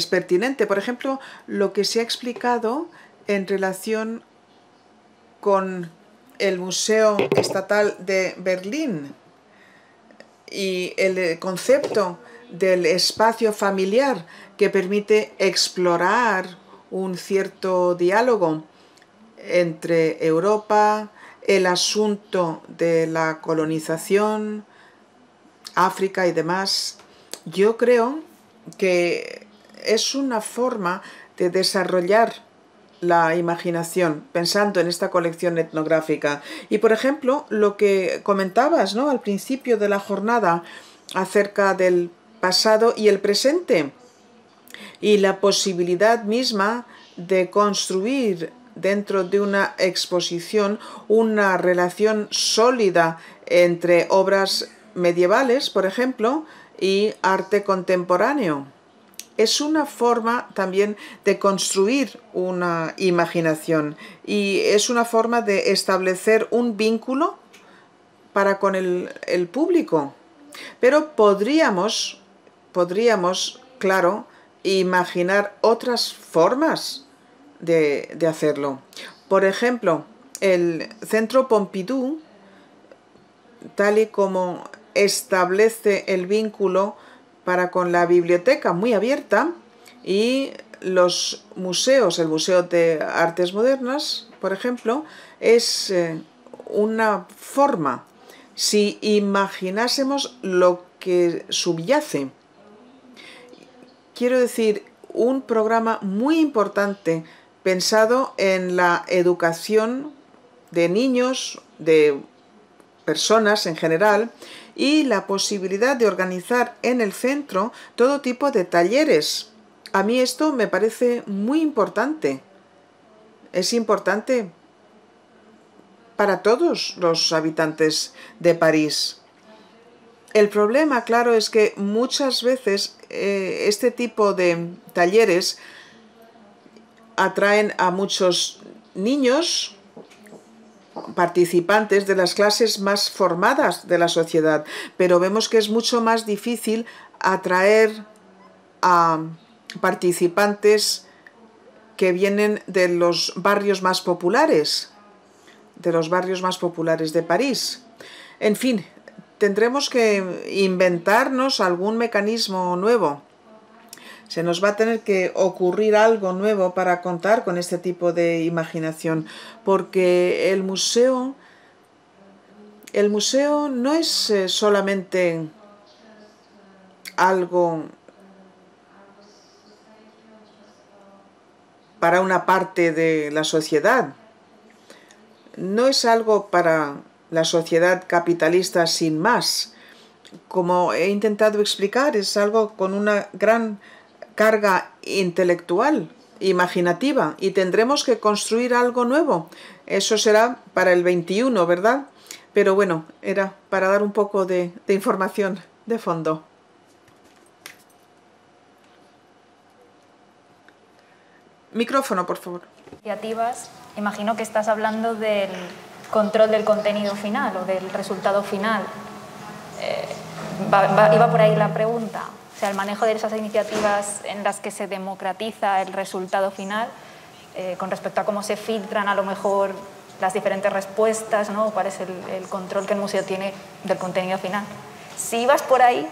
Speaker 6: pertinente. Por ejemplo, lo que se ha explicado en relación con el Museo Estatal de Berlín y el concepto del espacio familiar que permite explorar un cierto diálogo entre Europa, el asunto de la colonización, África y demás. Yo creo que es una forma de desarrollar la imaginación, pensando en esta colección etnográfica. Y, por ejemplo, lo que comentabas, ¿no?, al principio de la jornada acerca del pasado y el presente y la posibilidad misma de construir dentro de una exposición una relación sólida entre obras medievales, por ejemplo, y arte contemporáneo. Es una forma también de construir una imaginación y es una forma de establecer un vínculo para con el público. Pero podríamos, claro, imaginar otras formas de hacerlo. Por ejemplo, el Centro Pompidou, tal y como establece el vínculo para con la biblioteca muy abierta, y los museos, el Museo de Artes Modernas, por ejemplo, es una forma, si imaginásemos lo que subyace. Quiero decir, un programa muy importante pensado en la educación de niños, de personas en general, y la posibilidad de organizar en el centro todo tipo de talleres. A mí esto me parece muy importante. Es importante para todos los habitantes de París. El problema, claro, es que muchas veces este tipo de talleres atraen a muchos niños participantes de las clases más formadas de la sociedad, pero vemos que es mucho más difícil atraer a participantes que vienen de los barrios más populares, de París. En fin, tendremos que inventarnos algún mecanismo nuevo. Se nos va a tener que ocurrir algo nuevo para contar con este tipo de imaginación, porque el museo no es solamente algo para una parte de la sociedad. No es algo para la sociedad capitalista sin más. Como he intentado explicar, es algo con una gran carga intelectual, imaginativa, y tendremos que construir algo nuevo. Eso será para el 21, ¿verdad? Pero bueno, era para dar un poco de información de fondo. Micrófono, por favor.
Speaker 7: Iniciativas, imagino que estás hablando del control del contenido final o del resultado final. Iba por ahí la pregunta. O sea, el manejo de esas iniciativas en las que se democratiza el resultado final con respecto a cómo se filtran a lo mejor las diferentes respuestas, ¿no? Cuál es el control que el museo tiene del contenido final. Si ibas por ahí,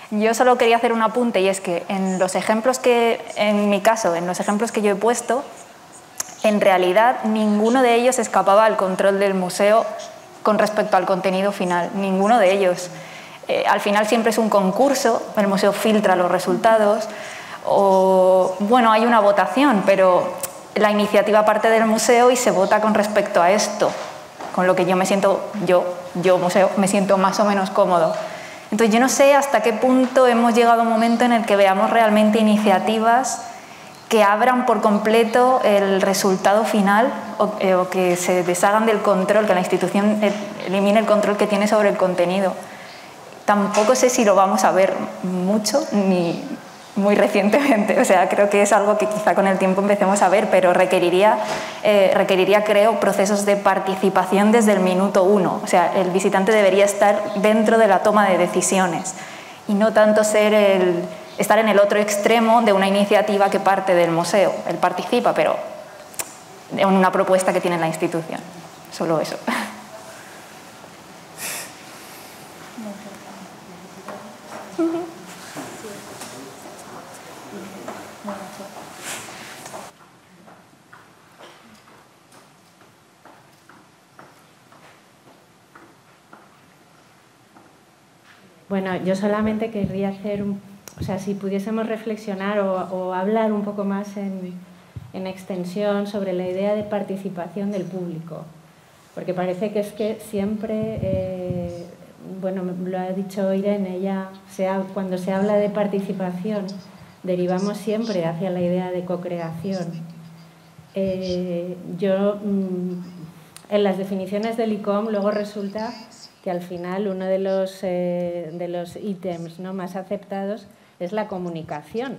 Speaker 7: yo solo quería hacer un apunte, y es que en los ejemplos que, en mi caso, en los ejemplos que yo he puesto, en realidad ninguno de ellos escapaba al control del museo con respecto al contenido final, ninguno de ellos. Al final siempre es un concurso, el museo filtra los resultados, o bueno, hay una votación, pero la iniciativa parte del museo y se vota con respecto a esto, con lo que yo me siento, yo museo, me siento más o menos cómodo. Entonces yo no sé hasta qué punto hemos llegado a un momento en el que veamos realmente iniciativas que abran por completo el resultado final o que se deshagan del control, que la institución elimine el control que tiene sobre el contenido. Tampoco sé si lo vamos a ver mucho ni muy recientemente. O sea, creo que es algo que quizá con el tiempo empecemos a ver, pero requeriría, creo, procesos de participación desde el minuto 1. O sea, el visitante debería estar dentro de la toma de decisiones y no tanto estar en el otro extremo de una iniciativa que parte del museo. Él participa, pero en una propuesta que tiene la institución. Solo eso.
Speaker 8: Bueno, yo solamente querría hacer, o sea, si pudiésemos reflexionar o hablar un poco más en extensión sobre la idea de participación del público, porque parece que es que siempre, bueno, lo ha dicho Irene, cuando se habla de participación derivamos siempre hacia la idea de cocreación. En las definiciones del ICOM luego resulta que al final uno de los ítems, ¿no?, más aceptados es la comunicación.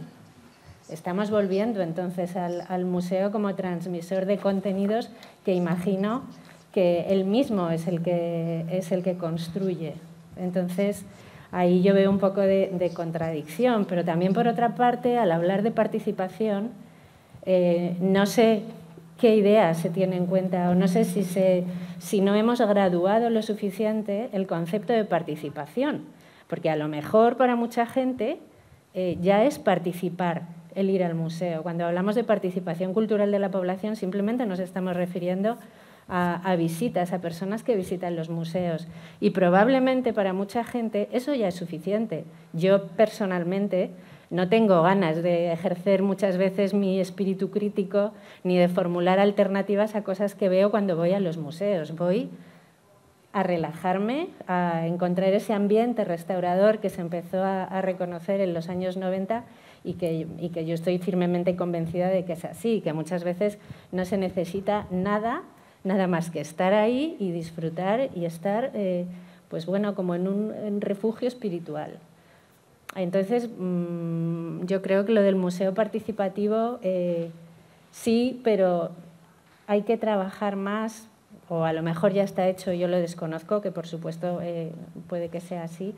Speaker 8: Estamos volviendo entonces al museo como transmisor de contenidos que imagino que él mismo es el que construye. Entonces ahí yo veo un poco de contradicción, pero también por otra parte, al hablar de participación, no sé qué ideas se tiene en cuenta o no sé si no hemos graduado lo suficiente el concepto de participación, porque a lo mejor para mucha gente ya es participar el ir al museo. Cuando hablamos de participación cultural de la población simplemente nos estamos refiriendo a visitas, a personas que visitan los museos, y probablemente para mucha gente eso ya es suficiente. Yo personalmente no tengo ganas de ejercer muchas veces mi espíritu crítico ni de formular alternativas a cosas que veo cuando voy a los museos. Voy a relajarme, a encontrar ese ambiente restaurador que se empezó a reconocer en los años 90 y que yo estoy firmemente convencida de que es así, que muchas veces no se necesita nada más que estar ahí y disfrutar y estar, pues bueno, como en un refugio espiritual. Entonces, yo creo que lo del museo participativo sí, pero hay que trabajar más, o a lo mejor ya está hecho, yo lo desconozco, que por supuesto puede que sea así,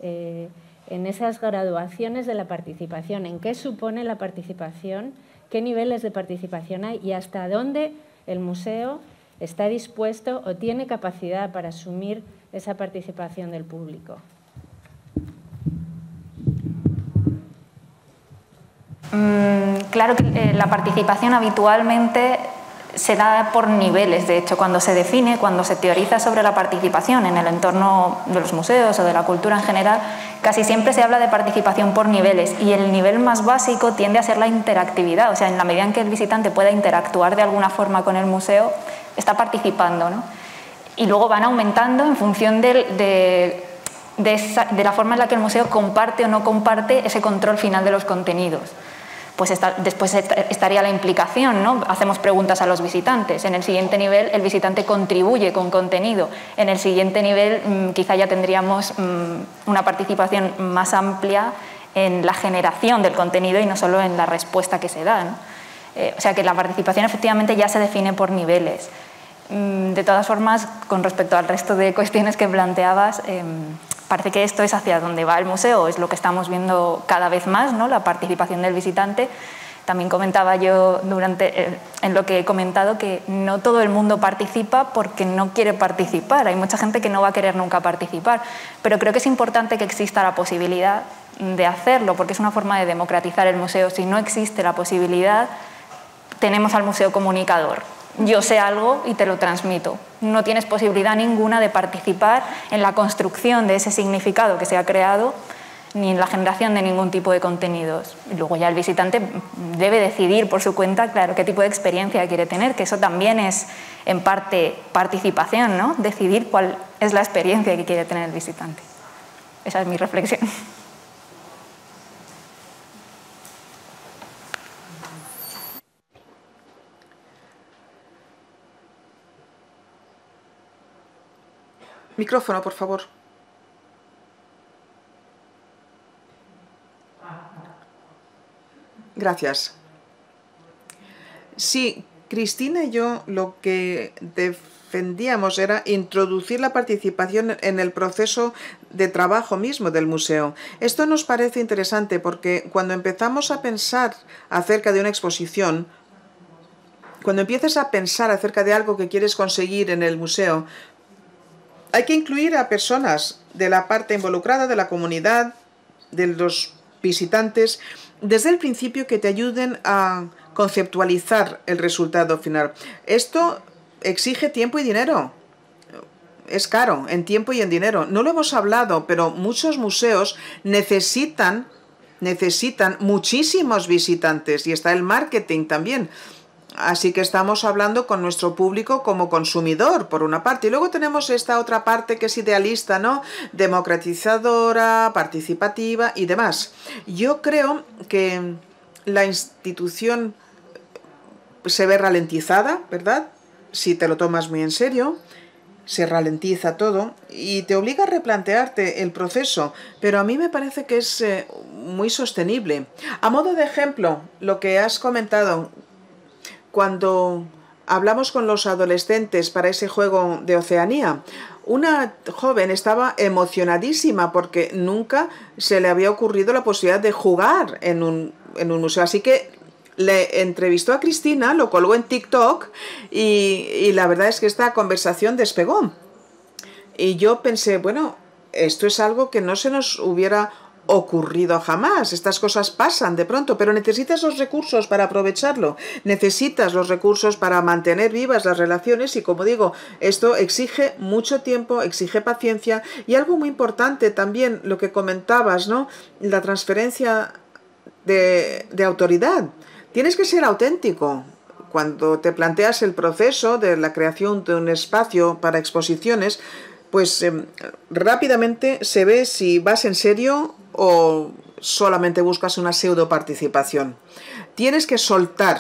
Speaker 8: en esas graduaciones de la participación, en qué supone la participación, qué niveles de participación hay y hasta dónde el museo está dispuesto o tiene capacidad para asumir esa participación del público.
Speaker 7: Claro que la participación habitualmente se da por niveles. De hecho, cuando se define, cuando se teoriza sobre la participación en el entorno de los museos o de la cultura en general, casi siempre se habla de participación por niveles y el nivel más básico tiende a ser la interactividad. O sea, en la medida en que el visitante pueda interactuar de alguna forma con el museo, está participando, ¿no? Y luego van aumentando en función de la forma en la que el museo comparte o no comparte ese control final de los contenidos. Pues después estaría la implicación, ¿no? Hacemos preguntas a los visitantes. En el siguiente nivel, el visitante contribuye con contenido. En el siguiente nivel, quizá ya tendríamos una participación más amplia en la generación del contenido y no solo en la respuesta que se da, ¿no? O sea que la participación efectivamente ya se define por niveles. De todas formas, con respecto al resto de cuestiones que planteabas, parece que esto es hacia donde va el museo, es lo que estamos viendo cada vez más, ¿no? La participación del visitante. También comentaba yo en lo que he comentado que no todo el mundo participa porque no quiere participar. Hay mucha gente que no va a querer nunca participar, pero creo que es importante que exista la posibilidad de hacerlo porque es una forma de democratizar el museo. Si no existe la posibilidad, tenemos al museo comunicador. Yo sé algo y te lo transmito. No tienes posibilidad ninguna de participar en la construcción de ese significado que se ha creado ni en la generación de ningún tipo de contenidos. Y luego ya el visitante debe decidir por su cuenta, claro, qué tipo de experiencia quiere tener, que eso también es en parte participación, ¿no? Decidir cuál es la experiencia que quiere tener el visitante. Esa es mi reflexión.
Speaker 6: Micrófono, por favor. Gracias. Sí, Cristina y yo lo que defendíamos era introducir la participación en el proceso de trabajo mismo del museo. Esto nos parece interesante porque cuando empezamos a pensar acerca de una exposición, cuando empiezas a pensar acerca de algo que quieres conseguir en el museo, hay que incluir a personas de la parte involucrada, de la comunidad, de los visitantes, desde el principio que te ayuden a conceptualizar el resultado final. Esto exige tiempo y dinero. Es caro en tiempo y en dinero. No lo hemos hablado, pero muchos museos necesitan muchísimos visitantes y está el marketing también. Así que estamos hablando con nuestro público como consumidor, por una parte. Y luego tenemos esta otra parte que es idealista, ¿no? Democratizadora, participativa y demás. Yo creo que la institución se ve ralentizada, ¿verdad? Si te lo tomas muy en serio, se ralentiza todo y te obliga a replantearte el proceso. Pero a mí me parece que es muy sostenible. A modo de ejemplo, lo que has comentado, cuando hablamos con los adolescentes para ese juego de Oceanía, una joven estaba emocionadísima porque nunca se le había ocurrido la posibilidad de jugar en un museo. Así que le entrevistó a Cristina, lo colgó en TikTok y la verdad es que esta conversación despegó. Y yo pensé, bueno, esto es algo que no se nos hubiera ocurrido jamás. Estas cosas pasan de pronto, pero necesitas los recursos para aprovecharlo. Necesitas los recursos para mantener vivas las relaciones y, como digo, esto exige mucho tiempo, exige paciencia y algo muy importante también, lo que comentabas, ¿no? La transferencia de autoridad. Tienes que ser auténtico. Cuando te planteas el proceso de la creación de un espacio para exposiciones, pues rápidamente se ve si vas en serio o solamente buscas una pseudo participación. Tienes que soltar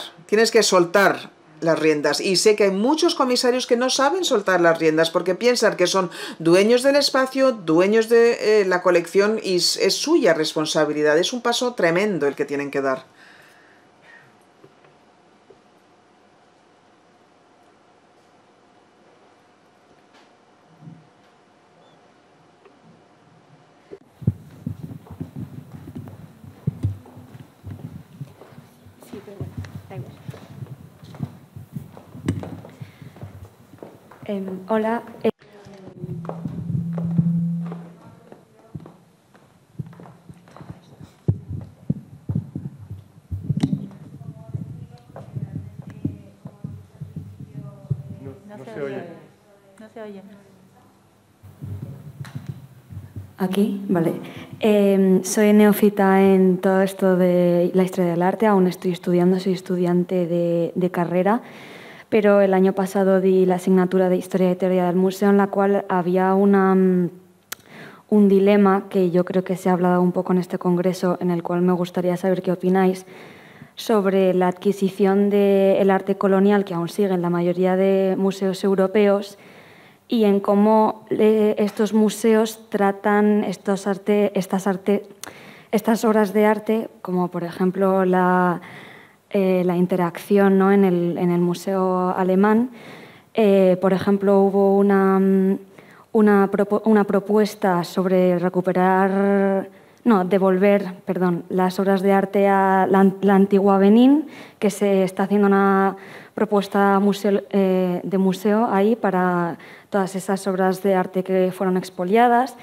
Speaker 6: las riendas, y sé que hay muchos comisarios que no saben soltar las riendas porque piensan que son dueños del espacio, dueños de la colección, y es suya responsabilidad. Es un paso tremendo el que tienen que dar.
Speaker 9: Hola.
Speaker 3: No se oye.
Speaker 1: No se oye.
Speaker 9: Aquí, vale. Soy neófita en todo esto de la historia del arte, aún estoy estudiando, soy estudiante de carrera, pero el año pasado di la asignatura de Historia y Teoría del Museo, en la cual había un dilema que yo creo que se ha hablado un poco en este congreso, en el cual me gustaría saber qué opináis, sobre la adquisición del arte colonial que aún sigue en la mayoría de museos europeos, y en cómo estos museos tratan estas obras de arte, como por ejemplo la interacción, ¿no?, en el Museo Alemán. Por ejemplo, hubo una propuesta sobre devolver las obras de arte a la antigua Benín, que se está haciendo una propuesta de museo ahí para todas esas obras de arte que fueron expoliadas.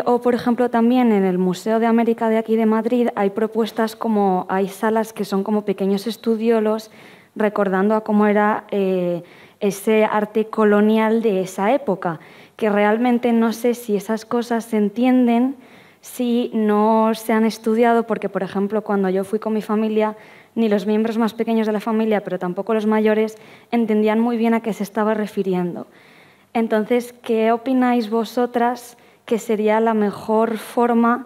Speaker 9: O, por ejemplo, también en el Museo de América de aquí de Madrid hay propuestas hay salas que son como pequeños estudiolos recordando a cómo era ese arte colonial de esa época, que realmente no sé si esas cosas se entienden si no se han estudiado, porque, por ejemplo, cuando yo fui con mi familia, ni los miembros más pequeños de la familia, pero tampoco los mayores, entendían muy bien a qué se estaba refiriendo. Entonces, ¿qué opináis vosotras que sería la mejor forma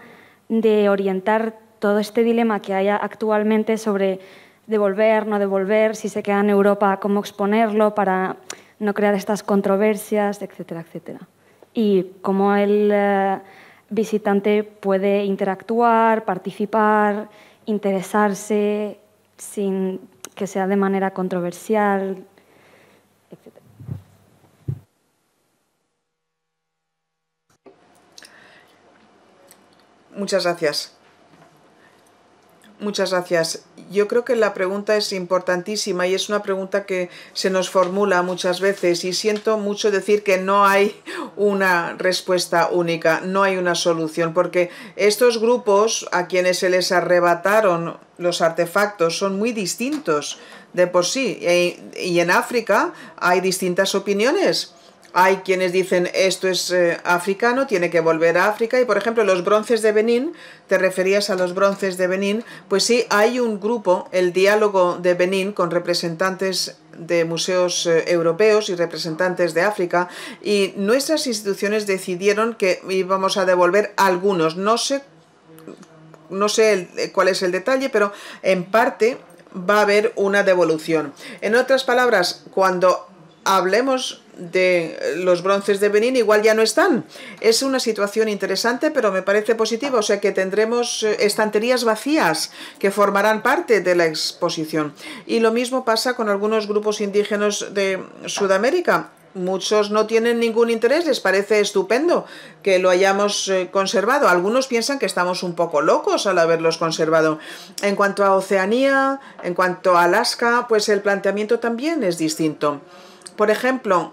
Speaker 9: de orientar todo este dilema que hay actualmente sobre devolver, no devolver, si se queda en Europa, cómo exponerlo para no crear estas controversias, etcétera, etcétera? Y cómo el visitante puede interactuar, participar, interesarse sin que sea de manera controversial, etcétera.
Speaker 6: Muchas gracias. Muchas gracias. Yo creo que la pregunta es importantísima y es una pregunta que se nos formula muchas veces, y siento mucho decir que no hay una respuesta única, no hay una solución, porque estos grupos a quienes se les arrebataron los artefactos son muy distintos de por sí, y en África hay distintas opiniones. Hay quienes dicen esto es africano, tiene que volver a África. Y, por ejemplo, los bronces de Benín, te referías a los bronces de Benín, pues sí, hay un grupo, el Diálogo de Benín, con representantes de museos europeos y representantes de África, y nuestras instituciones decidieron que íbamos a devolver algunos. No sé cuál es el detalle, pero en parte va a haber una devolución. En otras palabras, cuando hablemos de los bronces de Benín, igual ya no están. Es una situación interesante, pero me parece positiva, o sea que tendremos estanterías vacías que formarán parte de la exposición. Y lo mismo pasa con algunos grupos indígenas de Sudamérica. Muchos no tienen ningún interés, les parece estupendo que lo hayamos conservado. Algunos piensan que estamos un poco locos al haberlos conservado. En cuanto a Oceanía, en cuanto a Alaska, pues el planteamiento también es distinto. Por ejemplo,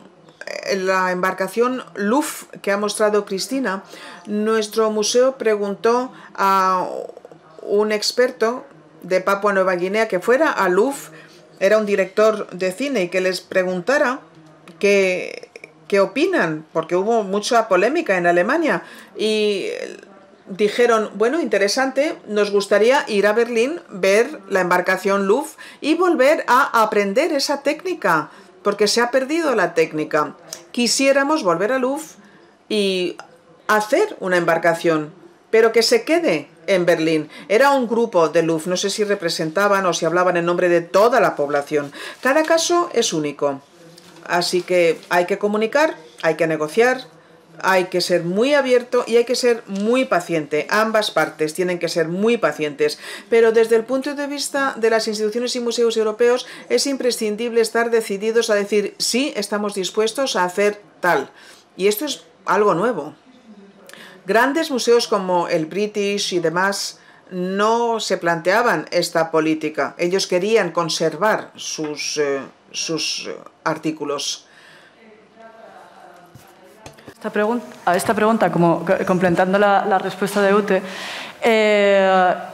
Speaker 6: la embarcación Luf que ha mostrado Cristina, nuestro museo preguntó a un experto de Papua Nueva Guinea que fuera a Luf, era un director de cine, y que les preguntara qué opinan, porque hubo mucha polémica en Alemania, y dijeron, bueno, interesante, nos gustaría ir a Berlín, ver la embarcación Luf y volver a aprender esa técnica, porque se ha perdido la técnica. Quisiéramos volver a Louvre y hacer una embarcación, pero que se quede en Berlín. Era un grupo de Louvre, no sé si representaban o si hablaban en nombre de toda la población. Cada caso es único, así que hay que comunicar, hay que negociar, hay que ser muy abierto y hay que ser muy paciente. Ambas partes tienen que ser muy pacientes. Pero desde el punto de vista de las instituciones y museos europeos es imprescindible estar decididos a decir sí, estamos dispuestos a hacer tal. Y esto es algo nuevo. Grandes museos como el British y demás no se planteaban esta política. Ellos querían conservar sus artículos.
Speaker 10: Esta pregunta, como complementando la respuesta de Ute,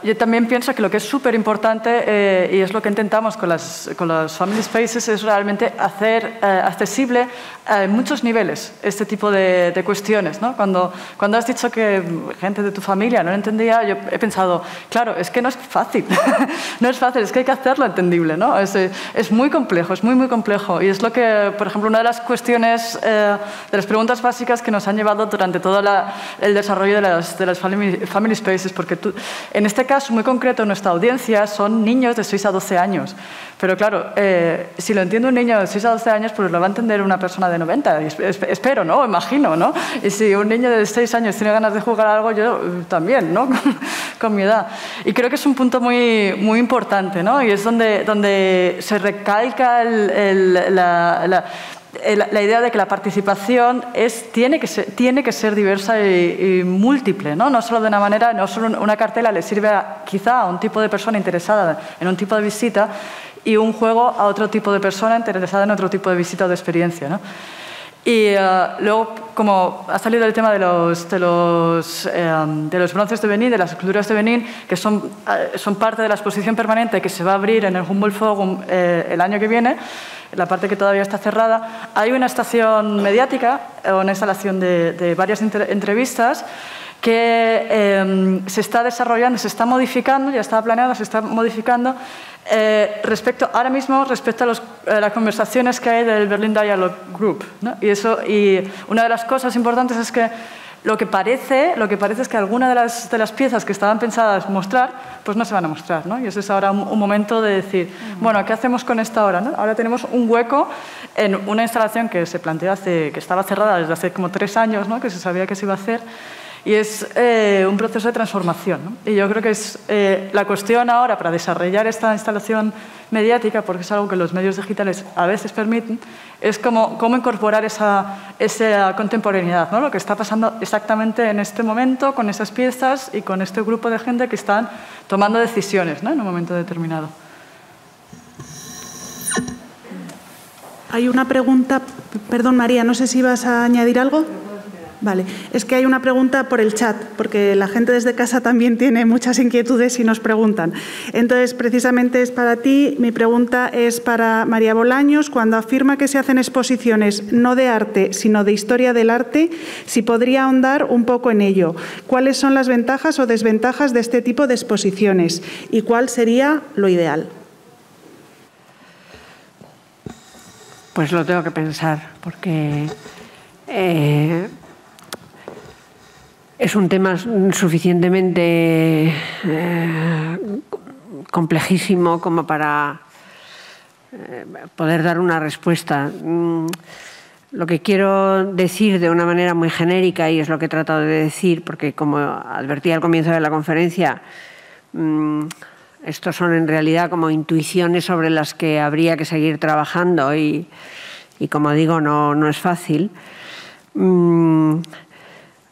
Speaker 10: yo también pienso que lo que es súper importante y es lo que intentamos con los Family Spaces es realmente hacer accesible en muchos niveles este tipo de cuestiones, ¿no? Cuando has dicho que gente de tu familia no lo entendía, yo he pensado, claro, es que no es fácil, no es fácil, es que hay que hacerlo entendible, ¿no? Es muy complejo, es muy complejo y es lo que, por ejemplo, una de las cuestiones, de las preguntas básicas que nos han llevado durante todo el desarrollo de las Family Spaces, porque en este caso muy concreto nuestra audiencia son niños de 6 a 12 años, pero claro, si lo entiende un niño de 6 a 12 años, pues lo va a entender una persona de 90, espero, ¿no? Imagino, ¿no? Y si un niño de 6 años tiene ganas de jugar a algo, yo también, ¿no? Con mi edad. Y creo que es un punto muy importante, ¿no? Y es donde se recalca la idea de que la participación tiene que ser diversa y múltiple, ¿no? No solo de una manera, no solo una cartela le sirve quizá a un tipo de persona interesada en un tipo de visita y un juego a otro tipo de persona interesada en otro tipo de visita o de experiencia, ¿no? Y luego, como ha salido el tema de los bronces de Benín, de las esculturas de Benín, que son parte de la exposición permanente que se va a abrir en el Humboldt Forum el año que viene, la parte que todavía está cerrada, hay una estación mediática, una instalación de varias entrevistas que se está desarrollando, se está modificando, ya estaba planeado, se está modificando ahora mismo respecto a las conversaciones que hay del Berlin Dialogue Group, ¿no? Y una de las cosas importantes es que lo que parece es que algunas de las piezas que estaban pensadas mostrar, pues no se van a mostrar, ¿no? Y ese es ahora un momento de decir, bueno, ¿qué hacemos con esta hora, ¿no? Ahora tenemos un hueco en una instalación que se planteó que estaba cerrada desde hace como 3 años, ¿no? Que se sabía que se iba a hacer. Y es un proceso de transformación, ¿no? Y yo creo que es la cuestión ahora para desarrollar esta instalación mediática, porque es algo que los medios digitales a veces permiten, es cómo incorporar esa contemporaneidad, ¿no? Lo que está pasando exactamente en este momento con esas piezas y con este grupo de gente que están tomando decisiones, ¿no? En un momento determinado.
Speaker 11: Hay una pregunta, perdón María, no sé si vas a añadir algo. Vale, es que hay una pregunta por el chat, porque la gente desde casa también tiene muchas inquietudes y nos preguntan. Entonces, precisamente es para ti. Mi pregunta es para María Bolaños. Cuando afirma que se hacen exposiciones no de arte, sino de historia del arte, si podría ahondar un poco en ello. ¿Cuáles son las ventajas o desventajas de este tipo de exposiciones? ¿Y cuál sería lo ideal?
Speaker 5: Pues lo tengo que pensar, porque es un tema suficientemente complejísimo como para poder dar una respuesta. Lo que quiero decir de una manera muy genérica, y es lo que he tratado de decir, porque como advertí al comienzo de la conferencia, estos son en realidad como intuiciones sobre las que habría que seguir trabajando y como digo, no es fácil.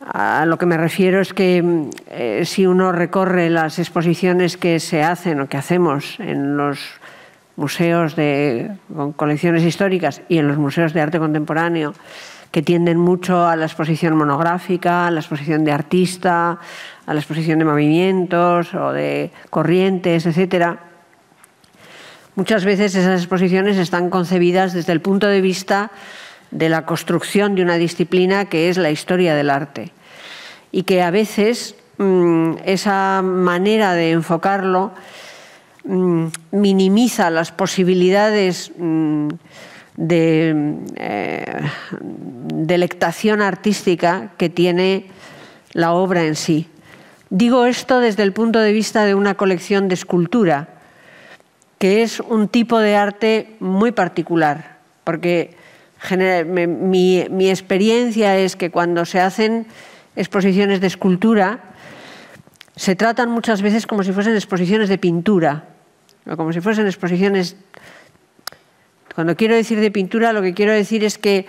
Speaker 5: A lo que me refiero es que si uno recorre las exposiciones que se hacen o que hacemos en los museos con colecciones históricas y en los museos de arte contemporáneo, que tienden mucho a la exposición monográfica, a la exposición de artista, a la exposición de movimientos o de corrientes, etcétera, muchas veces esas exposiciones están concebidas desde el punto de vista de la construcción de una disciplina que es la historia del arte, y que a veces esa manera de enfocarlo minimiza las posibilidades delectación artística que tiene la obra en sí. Digo esto desde el punto de vista de una colección de escultura, que es un tipo de arte muy particular, porque mi experiencia es que cuando se hacen exposiciones de escultura, se tratan muchas veces como si fuesen exposiciones de pintura, o como si fuesen exposiciones... Cuando quiero decir de pintura, lo que quiero decir es que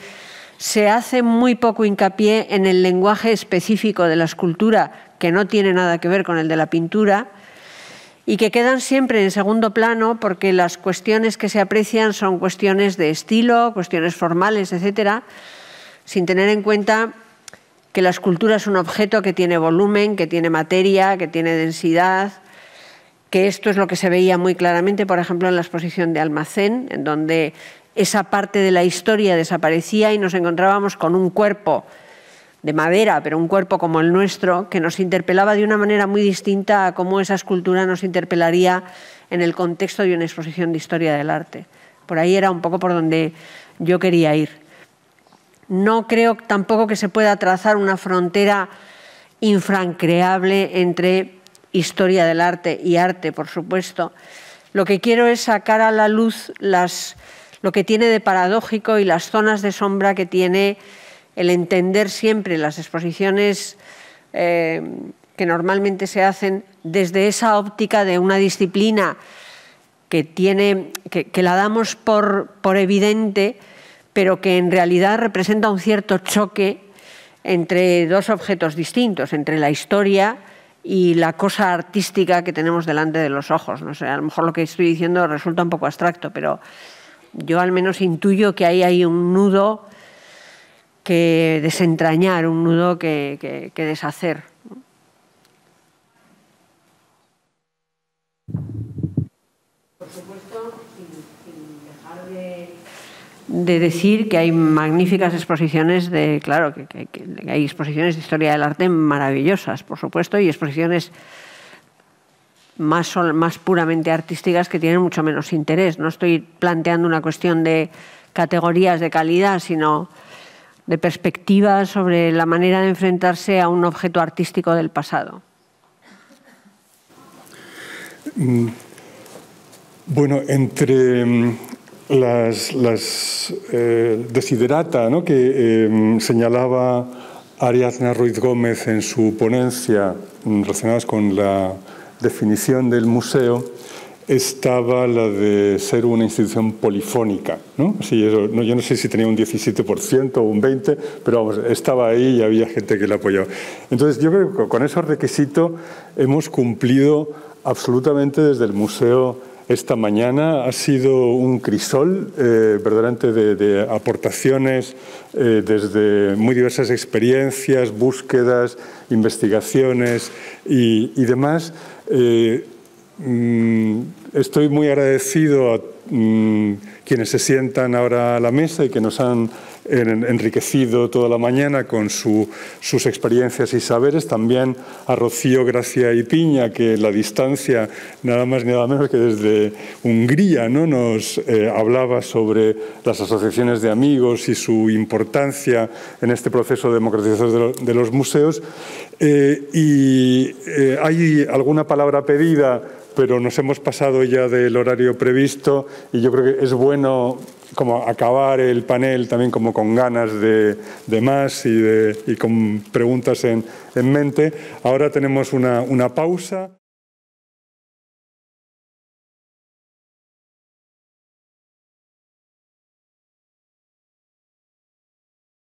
Speaker 5: se hace muy poco hincapié en el lenguaje específico de la escultura, que no tiene nada que ver con el de la pintura, y que quedan siempre en segundo plano porque las cuestiones que se aprecian son cuestiones de estilo, cuestiones formales, etcétera, sin tener en cuenta que la escultura es un objeto que tiene volumen, que tiene materia, que tiene densidad, que esto es lo que se veía muy claramente, por ejemplo, en la exposición de Almacén, en donde esa parte de la historia desaparecía y nos encontrábamos con un cuerpo de madera, pero un cuerpo como el nuestro, que nos interpelaba de una manera muy distinta a cómo esa escultura nos interpelaría en el contexto de una exposición de historia del arte. Por ahí era un poco por donde yo quería ir. No creo tampoco que se pueda trazar una frontera infranqueable entre historia del arte y arte, por supuesto. Lo que quiero es sacar a la luz lo que tiene de paradójico y las zonas de sombra que tiene el entender siempre las exposiciones que normalmente se hacen desde esa óptica de una disciplina que la damos por evidente, pero que en realidad representa un cierto choque entre dos objetos distintos, entre la historia y la cosa artística que tenemos delante de los ojos. No sé, a lo mejor lo que estoy diciendo resulta un poco abstracto, pero yo al menos intuyo que ahí hay un nudo que desentrañar, un nudo que deshacer. Por supuesto, sin dejar de decir que hay magníficas exposiciones claro, que hay exposiciones de historia del arte maravillosas, por supuesto, y exposiciones más puramente artísticas que tienen mucho menos interés. No estoy planteando una cuestión de categorías de calidad, sino de perspectiva sobre la manera de enfrentarse a un objeto artístico del pasado.
Speaker 3: Bueno, entre las desiderata, ¿no?, que señalaba Ariadna Ruiz Gómez en su ponencia relacionadas con la definición del museo, estaba la de ser una institución polifónica, ¿no? Sí, yo no sé si tenía un 17% o un 20%, pero vamos, estaba ahí y había gente que la apoyaba. Entonces, yo creo que con esos requisitos hemos cumplido absolutamente desde el museo. Esta mañana ha sido un crisol verdaderamente de aportaciones desde muy diversas experiencias, búsquedas, investigaciones y demás. Estoy muy agradecido a quienes se sientan ahora a la mesa y que nos han enriquecido toda la mañana con sus experiencias y saberes. También a Rocío Gracia y Piña, que la distancia, nada más ni nada menos que desde Hungría, ¿no?, nos hablaba sobre las asociaciones de amigos y su importancia en este proceso de democratización de los museos. Hay alguna palabra pedida, pero nos hemos pasado ya del horario previsto y yo creo que es bueno como acabar el panel también como con ganas de más y con preguntas en mente. Ahora tenemos una pausa.